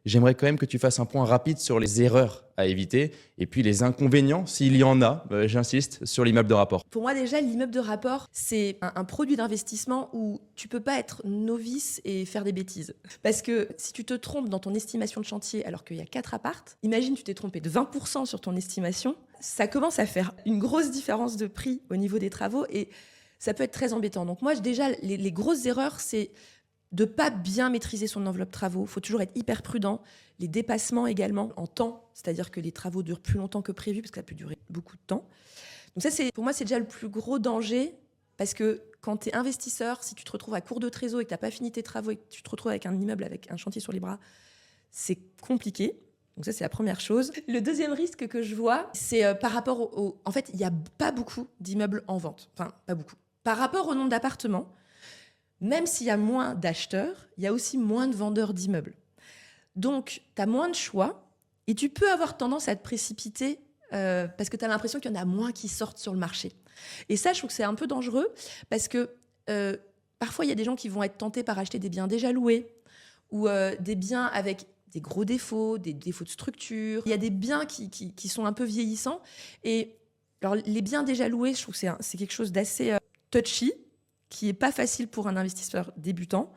j'aimerais quand même que tu fasses un point rapide sur les erreurs à éviter et puis les inconvénients, s'il y en a, j'insiste, sur l'immeuble de rapport. Pour moi, déjà, l'immeuble de rapport, c'est un produit d'investissement où tu peux pas être novice et faire des bêtises. Parce que si tu te trompes dans ton estimation de chantier alors qu'il y a 4 appartes, imagine tu t'es trompé de 20% sur ton estimation, ça commence à faire une grosse différence de prix au niveau des travaux et ça peut être très embêtant. Donc moi, déjà, les grosses erreurs, c'est de pas bien maîtriser son enveloppe travaux. Il faut toujours être hyper prudent. Les dépassements également en temps, c'est-à-dire que les travaux durent plus longtemps que prévu parce que ça peut durer beaucoup de temps. Donc ça, pour moi, c'est déjà le plus gros danger parce que quand tu es investisseur, si tu te retrouves à court de trésor et que tu n'as pas fini tes travaux et que tu te retrouves avec un immeuble avec un chantier sur les bras, c'est compliqué. Donc ça, c'est la première chose. Le deuxième risque que je vois, c'est par rapport En fait, il n'y a pas beaucoup d'immeubles en vente. Enfin, pas beaucoup. Par rapport au nombre d'appartements, même s'il y a moins d'acheteurs, il y a aussi moins de vendeurs d'immeubles. Donc, tu as moins de choix et tu peux avoir tendance à te précipiter parce que tu as l'impression qu'il y en a moins qui sortent sur le marché. Et ça, je trouve que c'est un peu dangereux parce que parfois, il y a des gens qui vont être tentés par acheter des biens déjà loués ou des biens avec des gros défauts, des défauts de structure. Il y a des biens qui sont un peu vieillissants. Et alors, les biens déjà loués, je trouve que c'est quelque chose d'assez touchy, qui n'est pas facile pour un investisseur débutant.